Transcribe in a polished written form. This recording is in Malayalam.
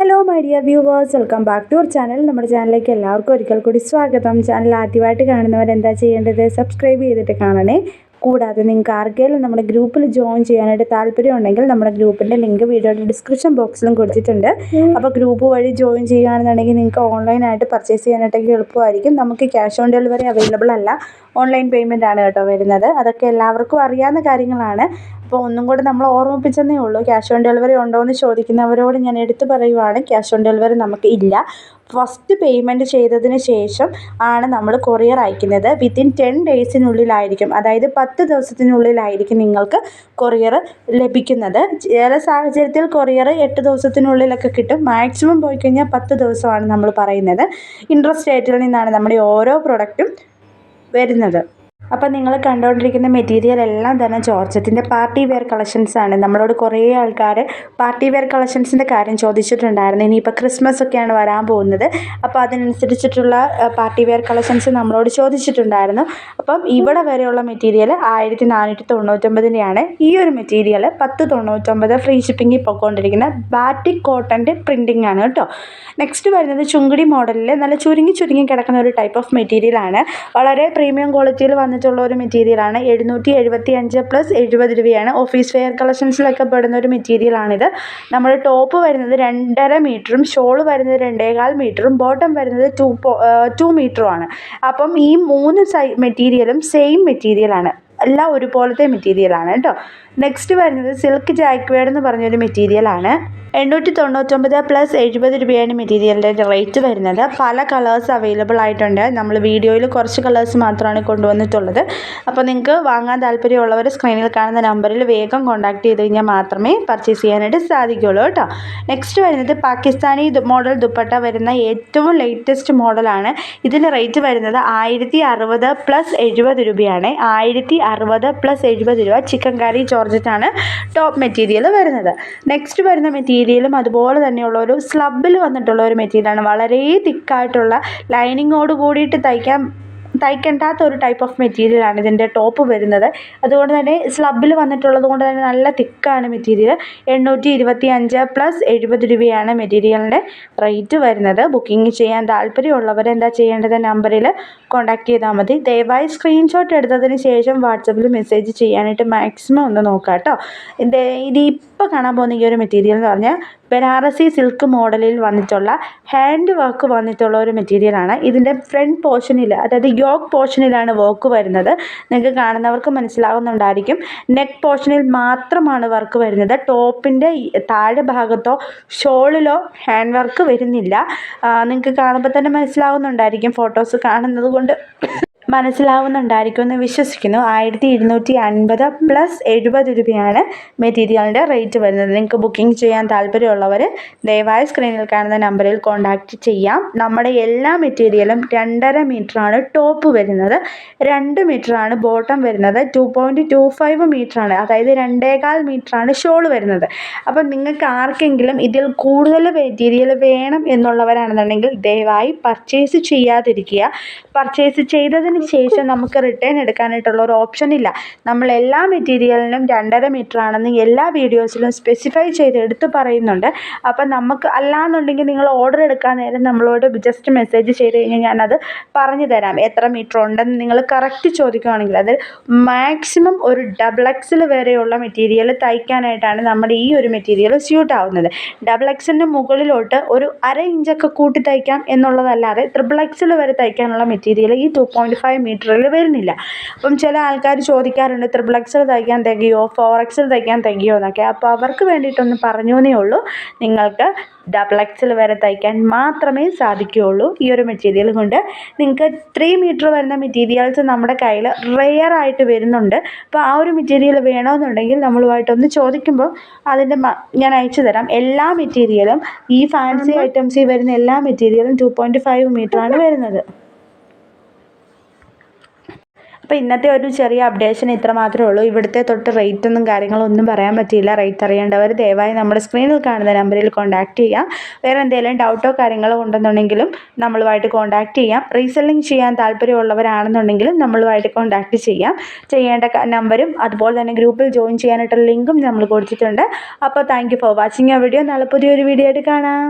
Hello my dear viewers, welcome back to our channel. നമ്മുടെ ചാനലിലേക്ക് എല്ലാവർക്കും ഒരിക്കൽ കൂടി സ്വാഗതം. ചാനൽ ആദ്യമായിട്ട് കാണുന്നവർ എന്താ ചെയ്യേണ്ടത്? സബ്സ്ക്രൈബ് ചെയ്തിട്ട് കാണണേ. കൂടാതെ നിങ്ങൾക്ക് ആർക്കെങ്കിലും നമ്മുടെ ഗ്രൂപ്പിൽ ജോയിൻ ചെയ്യാനായിട്ട് താല്പര്യം ഉണ്ടെങ്കിൽ നമ്മുടെ ഗ്രൂപ്പിൻ്റെ ലിങ്ക് വീഡിയോയുടെ ഡിസ്ക്രിപ്ഷൻ ബോക്സിലും കൊടുത്തിട്ടുണ്ട്. അപ്പോൾ ഗ്രൂപ്പ് വഴി ജോയിൻ ചെയ്യുകയാണെന്നുണ്ടെങ്കിൽ നിങ്ങൾക്ക് ഓൺലൈനായിട്ട് പർച്ചേസ് ചെയ്യാനായിട്ടൊക്കെ എളുപ്പമായിരിക്കും. നമുക്ക് ക്യാഷ് ഓൺ ഡെലിവറി അവൈലബിൾ അല്ല, ഓൺലൈൻ പേയ്മെൻ്റ് ആണ് കേട്ടോ വരുന്നത്. അതൊക്കെ എല്ലാവർക്കും അറിയാവുന്ന കാര്യങ്ങളാണ്. അപ്പോൾ ഒന്നും കൂടെ നമ്മൾ ഓർമ്മിപ്പിച്ചെന്നേ ഉള്ളൂ. ക്യാഷ് ഓൺ ഡെലിവറി ഉണ്ടോ എന്ന് ചോദിക്കുന്നവരോട് ഞാൻ എടുത്തു പറയുവാണ്, ക്യാഷ് ഓൺ ഡെലിവറി നമുക്ക് ഇല്ല. ഫസ്റ്റ് പേയ്മെൻറ്റ് ചെയ്തതിന് ശേഷം ആണ് നമ്മൾ കൊറിയർ അയക്കുന്നത്. വിത്തിൻ 10 ഡേയ്സിനുള്ളിലായിരിക്കും, അതായത് 10 ദിവസത്തിനുള്ളിലായിരിക്കും നിങ്ങൾക്ക് കൊറിയർ ലഭിക്കുന്നത്. ചില സാഹചര്യത്തിൽ കൊറിയർ 8 ദിവസത്തിനുള്ളിലൊക്കെ കിട്ടും. മാക്സിമം പോയി കഴിഞ്ഞാൽ 10 ദിവസമാണ് നമ്മൾ പറയുന്നത്. ഇൻട്രസ്റ്റ് റേറ്റിൽ നിന്നാണ് നമ്മുടെ ഓരോ പ്രൊഡക്റ്റും വരുന്നത്. അപ്പം നിങ്ങൾ കണ്ടുകൊണ്ടിരിക്കുന്ന മെറ്റീരിയൽ എല്ലാം തന്നെ ജോർജറ്റിൻ്റെ പാർട്ടി വെയർ കളക്ഷൻസ് ആണ്. നമ്മളോട് കുറേ ആൾക്കാർ പാർട്ടി വെയർ കളക്ഷൻസിൻ്റെ കാര്യം ചോദിച്ചിട്ടുണ്ടായിരുന്നു. ഇനിയിപ്പോൾ ക്രിസ്മസ് ഒക്കെയാണ് വരാൻ പോകുന്നത്, അപ്പോൾ അതിനനുസരിച്ചിട്ടുള്ള പാർട്ടി വെയർ കളക്ഷൻസ് നമ്മളോട് ചോദിച്ചിട്ടുണ്ടായിരുന്നു. അപ്പം ഇവിടെ വരെയുള്ള മെറ്റീരിയൽ 1499-ൻ്റെയാണ്. ഈ ഒരു മെറ്റീരിയൽ 1099 ഫ്രീ ഷിപ്പിങ്ങിൽ പോയിക്കൊണ്ടിരിക്കുന്ന ബാറ്റിക് കോട്ടൻ്റെ പ്രിൻറ്റിംഗ് ആണ് കേട്ടോ. നെക്സ്റ്റ് വരുന്നത് ചുങ്കിടി മോഡലിൽ നല്ല ചുരുങ്ങി കിടക്കുന്ന ഒരു ടൈപ്പ് ഓഫ് മെറ്റീരിയലാണ്. വളരെ പ്രീമിയം ക്വാളിറ്റിയിൽ വന്നിട്ടുള്ള ഒരു മെറ്റീരിയലാണ്. 775 + 70 രൂപയാണ്. ഓഫീസ് വെയർ കളക്ഷൻസിലൊക്കെ പെടുന്ന ഒരു മെറ്റീരിയലാണിത്. നമ്മുടെ ടോപ്പ് വരുന്നത് 2.5 മീറ്ററും ഷോൾ വരുന്നത് 2.25 മീറ്ററും ബോട്ടം വരുന്നത് 2 മീറ്ററുമാണ്. അപ്പം ഈ 3 മെറ്റീരിയലും സെയിം മെറ്റീരിയലാണ്, എല്ലാം ഒരുപോലത്തെ മെറ്റീരിയലാണ് കേട്ടോ. നെക്സ്റ്റ് വരുന്നത് സിൽക്ക് ജാക്വേഡ് എന്ന് പറഞ്ഞൊരു മെറ്റീരിയലാണ്. 899 + 70 രൂപയാണ് മെറ്റീരിയലിൻ്റെ റേറ്റ് വരുന്നത്. പല കളേഴ്സ് അവൈലബിൾ ആയിട്ടുണ്ട്. നമ്മൾ വീഡിയോയിൽ കുറച്ച് കളേഴ്സ് മാത്രമാണ് കൊണ്ടുവന്നിട്ടുള്ളത്. അപ്പോൾ നിങ്ങൾക്ക് വാങ്ങാൻ താല്പര്യമുള്ളവർ സ്ക്രീനിൽ കാണുന്ന നമ്പറിൽ വേഗം കോൺടാക്ട് ചെയ്ത് കഴിഞ്ഞാൽ മാത്രമേ പർച്ചേസ് ചെയ്യാനായിട്ട് സാധിക്കുകയുള്ളൂ കേട്ടോ. നെക്സ്റ്റ് വരുന്നത് പാകിസ്ഥാനി മോഡൽ ദുപ്പട്ട വരുന്ന ഏറ്റവും ലേറ്റസ്റ്റ് മോഡലാണ്. ഇതിൻ്റെ റേറ്റ് വരുന്നത് 1060 + 70 രൂപയാണ്. 1060 + 70 രൂപ. ചിക്കൻകാരി ജോർജറ്റാണ് ടോപ്പ് മെറ്റീരിയൽ വരുന്നത്. നെക്സ്റ്റ് വരുന്ന മെറ്റീരിയലും അതുപോലെ തന്നെയുള്ള ഒരു സ്ലബിൽ വന്നിട്ടുള്ള ഒരു മെറ്റീരിയലാണ്. വളരെ തിക്കായിട്ടുള്ള ലൈനിങ്ങോട് കൂടിയിട്ട് തയ്ക്കേണ്ടാത്ത ഒരു ടൈപ്പ് ഓഫ് മെറ്റീരിയലാണ് ഇതിൻ്റെ ടോപ്പ് വരുന്നത്. അതുകൊണ്ട് തന്നെ സ്ലബിൽ വന്നിട്ടുള്ളത് കൊണ്ട് തന്നെ നല്ല തിക്കാണ് മെറ്റീരിയൽ. 825 + 70 രൂപയാണ് മെറ്റീരിയലിൻ്റെ റേറ്റ് വരുന്നത്. ബുക്കിംഗ് ചെയ്യാൻ താല്പര്യമുള്ളവർ എന്താ ചെയ്യേണ്ടത്? നമ്പറിൽ കോൺടാക്ട് ചെയ്താൽ മതി. ദയവായി സ്ക്രീൻഷോട്ട് എടുത്തതിന് ശേഷം വാട്സപ്പിൽ മെസ്സേജ് ചെയ്യാനായിട്ട് മാക്സിമം ഒന്ന് നോക്കാം കേട്ടോ. ഇതിപ്പോൾ കാണാൻ പോകുന്ന ഈ ഒരു മെറ്റീരിയൽ എന്ന് പറഞ്ഞാൽ ബനാറസി സിൽക്ക് മോഡലിൽ വന്നിട്ടുള്ള ഹാൻഡ് വർക്ക് വന്നിട്ടുള്ള ഒരു മെറ്റീരിയലാണ്. ഇതിൻ്റെ ഫ്രണ്ട് പോർഷനിൽ, അതായത് യോക്ക് പോർഷനിലാണ് വർക്ക് വരുന്നത്. നിങ്ങൾക്ക് കാണുന്നവർക്ക് മനസ്സിലാകുന്നുണ്ടായിരിക്കും. നെക്ക് പോർഷനിൽ മാത്രമാണ് വർക്ക് വരുന്നത്. ടോപ്പിൻ്റെ താഴെ ഭാഗത്തോ ഷോളിലോ ഹാൻഡ് വർക്ക് വരുന്നില്ല. നിങ്ങൾക്ക് കാണുമ്പോൾ തന്നെ മനസ്സിലാകുന്നുണ്ടായിരിക്കും, ഫോട്ടോസ് കാണുന്നത് കൊണ്ട് മനസ്സിലാവുന്നുണ്ടായിരിക്കും എന്ന് വിശ്വസിക്കുന്നു. 1250 + 70 രൂപയാണ് മെറ്റീരിയലിൻ്റെ റേറ്റ് വരുന്നത്. നിങ്ങൾക്ക് ബുക്കിംഗ് ചെയ്യാൻ താല്പര്യമുള്ളവർ ദയവായി സ്ക്രീനിൽ കാണുന്ന നമ്പറിൽ കോൺടാക്റ്റ് ചെയ്യാം. നമ്മുടെ എല്ലാ മെറ്റീരിയലും 2.5 മീറ്ററാണ് ടോപ്പ് വരുന്നത്, 2 മീറ്ററാണ് ബോട്ടം വരുന്നത്, 2.25 മീറ്ററാണ്, അതായത് 2.25 മീറ്ററാണ് ഷോൾ വരുന്നത്. അപ്പം നിങ്ങൾക്ക് ആർക്കെങ്കിലും ഇതിൽ കൂടുതൽ മെറ്റീരിയൽ വേണം എന്നുള്ളവരാണെന്നുണ്ടെങ്കിൽ ദയവായി പർച്ചേസ് ചെയ്യാതിരിക്കുക. പർച്ചേസ് ചെയ്തതിന് ശേഷം നമുക്ക് റിട്ടേൺ എടുക്കാനായിട്ടുള്ള ഒരു ഓപ്ഷൻ ഇല്ല. നമ്മൾ എല്ലാ മെറ്റീരിയലിനും 2.5 മീറ്റർ ആണെന്ന് എല്ലാ വീഡിയോസിലും സ്പെസിഫൈ ചെയ്ത് എടുത്ത് പറയുന്നുണ്ട്. അപ്പം നമുക്ക് അല്ലാന്നുണ്ടെങ്കിൽ നിങ്ങൾ ഓർഡർ എടുക്കാൻ നേരം നമ്മളോട് ജസ്റ്റ് മെസ്സേജ് ചെയ്ത് കഴിഞ്ഞാൽ ഞാനത് പറഞ്ഞു തരാം. എത്ര മീറ്റർ ഉണ്ടെന്ന് നിങ്ങൾ കറക്റ്റ് ചോദിക്കുകയാണെങ്കിൽ അത് മാക്സിമം ഒരു XXL വരെയുള്ള മെറ്റീരിയൽ തയ്ക്കാനായിട്ടാണ് നമ്മുടെ ഈ ഒരു മെറ്റീരിയൽ സ്യൂട്ട് ആവുന്നത്. XXLൻ്റെ മുകളിലോട്ട് ഒരു 1/2 ഇഞ്ചൊക്കെ കൂട്ടി തയ്ക്കാം എന്നുള്ളതല്ലാതെ XXL വരെ തയ്ക്കാനുള്ള മെറ്റീരിയൽ ഈ 2.5 മീറ്ററിൽ വരുന്നില്ല. അപ്പം ചില ആൾക്കാർ ചോദിക്കാറുണ്ട്, XXL തയ്ക്കാൻ തികയോ, 4XL തയ്ക്കാൻ തികയോ എന്നൊക്കെ. അപ്പോൾ അവർക്ക് വേണ്ടിയിട്ടൊന്ന് പറഞ്ഞു എന്നേ ഉള്ളൂ. നിങ്ങൾക്ക് XXL വരെ തയ്ക്കാൻ മാത്രമേ സാധിക്കുകയുള്ളൂ ഈ ഒരു മെറ്റീരിയൽ കൊണ്ട്. നിങ്ങൾക്ക് 3 മീറ്റർ വരുന്ന മെറ്റീരിയൽസ് നമ്മുടെ കയ്യിൽ റെയർ ആയിട്ട് വരുന്നുണ്ട്. അപ്പോൾ ആ ഒരു മെറ്റീരിയൽ വേണമെന്നുണ്ടെങ്കിൽ നമ്മളുമായിട്ടൊന്ന് ചോദിക്കുമ്പോൾ അതിൻ്റെ ഞാൻ അയച്ചു തരാം. എല്ലാ മെറ്റീരിയലും ഈ ഫാൻസി ഐറ്റംസിൽ വരുന്ന എല്ലാ മെറ്റീരിയലും 2.5 മീറ്ററാണ് വരുന്നത്. അപ്പോൾ ഇന്നത്തെ ഒരു ചെറിയ അപ്ഡേഷൻ ഇത്ര മാത്രമേ ഉള്ളൂ. ഇവിടുത്തെ തൊട്ട് റേറ്റൊന്നും കാര്യങ്ങളൊന്നും പറയാൻ പറ്റിയില്ല. റേറ്റ് അറിയേണ്ടവർ ദയവായി നമ്മുടെ സ്ക്രീനിൽ കാണുന്ന നമ്പറിൽ കോൺടാക്ട് ചെയ്യാം. വേറെ എന്തെങ്കിലും ഡൗട്ടോ കാര്യങ്ങളോ ഉണ്ടെന്നുണ്ടെങ്കിലും നമ്മളുമായിട്ട് കോൺടാക്ട് ചെയ്യാം. റീസെല്ലിംഗ് ചെയ്യാൻ താല്പര്യമുള്ളവരാണെന്നുണ്ടെങ്കിലും നമ്മളുമായിട്ട് കോൺടാക്ട് ചെയ്യാം. ചെയ്യേണ്ട നമ്പരും അതുപോലെ തന്നെ ഗ്രൂപ്പിൽ ജോയിൻ ചെയ്യാനായിട്ടുള്ള ലിങ്കും നമ്മൾ കൊടുത്തിട്ടുണ്ട്. അപ്പോൾ താങ്ക് യു ഫോർ വാച്ചിങ് ആ വീഡിയോ. നാളെ പുതിയൊരു വീഡിയോ ആയിട്ട് കാണാം.